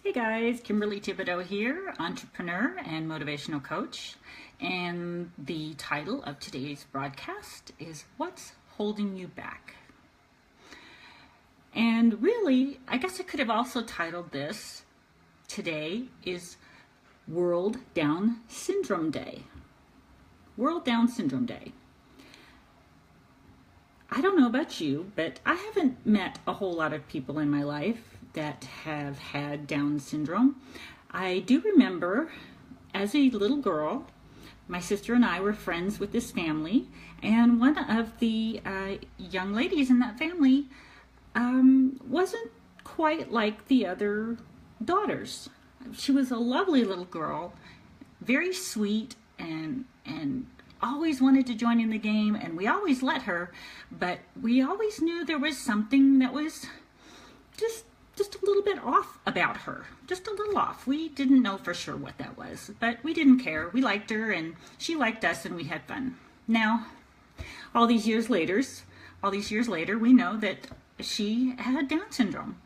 Hey guys, Kimberly Thibodeaux here, entrepreneur and motivational coach. And the title of today's broadcast is What's Holding You Back? And really, I guess I could have also titled this, today is World Down Syndrome Day. World Down Syndrome Day. I don't know about you, but I haven't met a whole lot of people in my life that have had Down syndrome. I do remember as a little girl, my sister and I were friends with this family, and one of the young ladies in that family wasn't quite like the other daughters. She was a lovely little girl, very sweet, and always wanted to join in the game, and we always let her, but we always knew there was something that was just a little bit off about her, just a little off. We didn't know for sure what that was, but we didn't care. We liked her and she liked us and we had fun. Now, all these years later, we know that she had Down syndrome.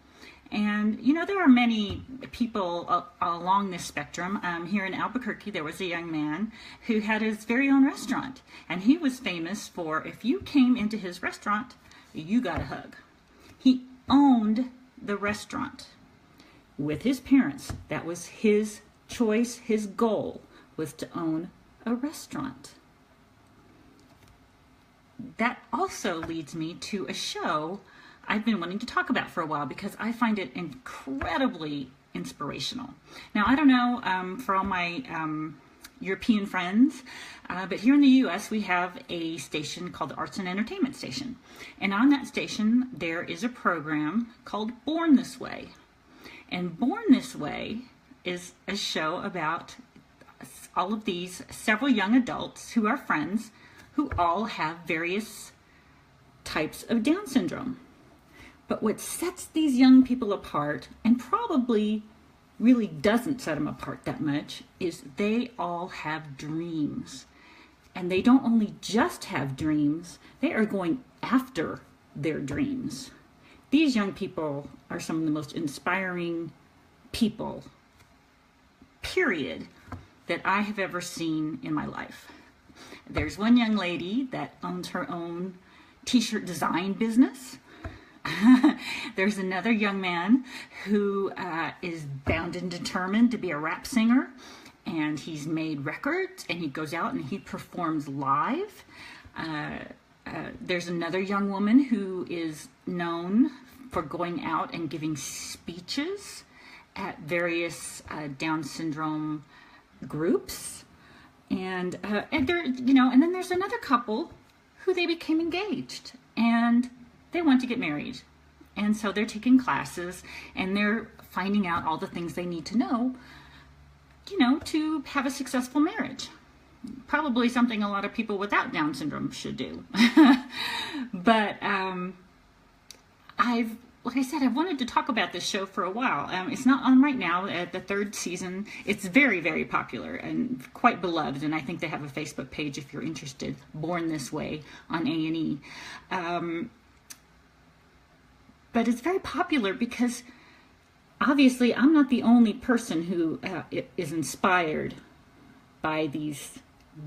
And you know, there are many people along this spectrum. Here in Albuquerque, there was a young man who had his very own restaurant, and he was famous for, if you came into his restaurant, you got a hug. He owned the restaurant with his parents. That was his choice. His goal was to own a restaurant. That also leads me to a show I've been wanting to talk about for a while because I find it incredibly inspirational. Now, I don't know for all my European friends, but here in the U.S. we have a station called the Arts and Entertainment Station. And on that station there is a program called Born This Way. And Born This Way is a show about all of these several young adults who are friends who all have various types of Down syndrome. But what sets these young people apart, and probably really doesn't set them apart that much, is they all have dreams. And they don't only just have dreams, they are going after their dreams. These young people are some of the most inspiring people, period, that I have ever seen in my life. There's one young lady that owns her own t-shirt design business. There's another young man who is bound and determined to be a rap singer, and he's made records and he goes out and he performs live. There's another young woman who is known for going out and giving speeches at various Down syndrome groups, and there, you know, and then there's another couple who they became engaged and they want to get married. And so they're taking classes and they're finding out all the things they need to know, you know, to have a successful marriage. Probably something a lot of people without Down syndrome should do. But like I said, I've wanted to talk about this show for a while. It's not on right now at the third season. It's very, very popular and quite beloved. And I think they have a Facebook page if you're interested, Born This Way on A&E. But it's very popular because obviously I'm not the only person who is inspired by these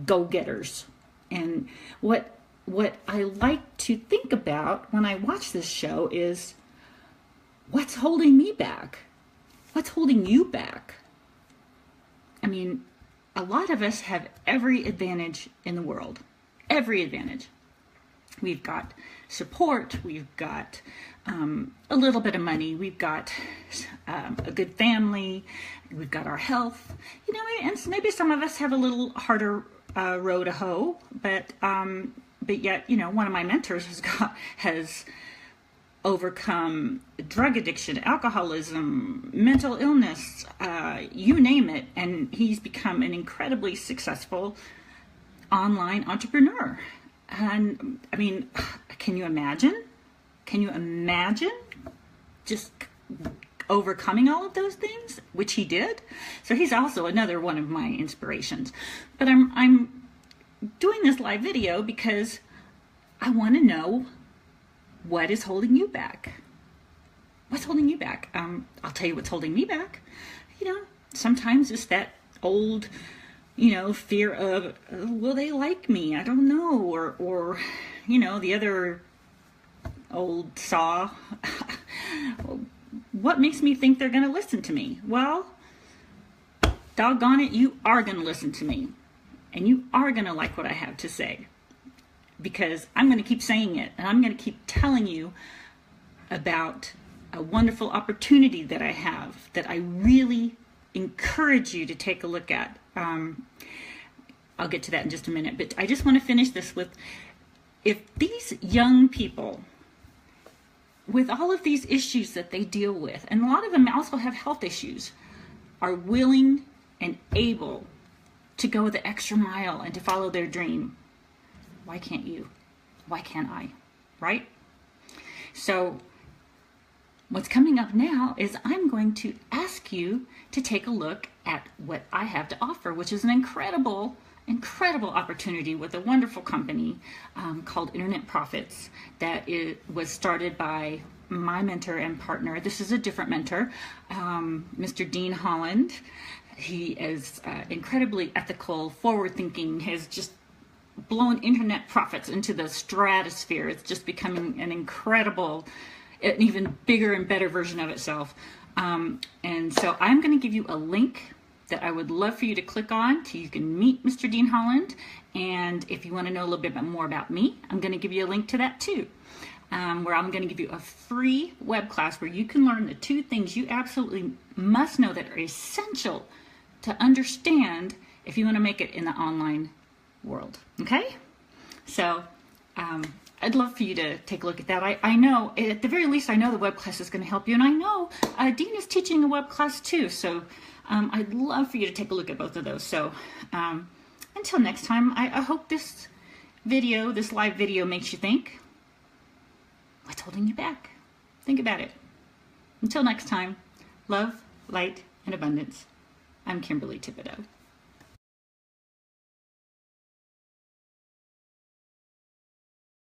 go-getters. And what I like to think about when I watch this show is, what's holding me back? What's holding you back? I mean, a lot of us have every advantage in the world. Every advantage. We've got support, we've got a little bit of money, we've got a good family, we've got our health, you know, and maybe some of us have a little harder row to hoe, but yet, you know, one of my mentors has overcome drug addiction, alcoholism, mental illness, you name it, and he's become an incredibly successful online entrepreneur. And I mean, can you imagine? Can you imagine just overcoming all of those things, which he did? So he's also another one of my inspirations. But I'm doing this live video because I want to know what is holding you back. What's holding you back? I'll tell you what's holding me back. Sometimes it's that old, fear of, will they like me? I don't know. Or the other old saw, what makes me think they're going to listen to me? Well, doggone it, you are going to listen to me. And you are going to like what I have to say. Because I'm going to keep saying it. And I'm going to keep telling you about a wonderful opportunity that I have that I really encourage you to take a look at. I'll get to that in just a minute, but I just want to finish this with, if these young people, with all of these issues that they deal with, and a lot of them also have health issues, are willing and able to go the extra mile and to follow their dream, why can't you? Why can't I? Right? So what's coming up now is I'm going to ask you to take a look at what I have to offer, which is an incredible opportunity with a wonderful company called Internet Profits that was started by my mentor and partner. This is a different mentor, Mr. Dean Holland. He is incredibly ethical, forward-thinking, has just blown Internet Profits into the stratosphere. It's just becoming an incredible, an even bigger and better version of itself. And so I'm going to give you a link that I would love for you to click on so you can meet Mr. Dean Holland. And if you want to know a little bit more about me, I'm going to give you a link to that too, where I'm going to give you a free web class where you can learn the 2 things you absolutely must know that are essential to understand if you want to make it in the online world. Okay? So I'd love for you to take a look at that. I know, at the very least, I know the web class is going to help you. And I know Dean is teaching a web class too. So I'd love for you to take a look at both of those. So until next time, I hope this video, this live video, makes you think, what's holding you back? Think about it. Until next time, love, light, and abundance. I'm Kimberly Thibodeaux.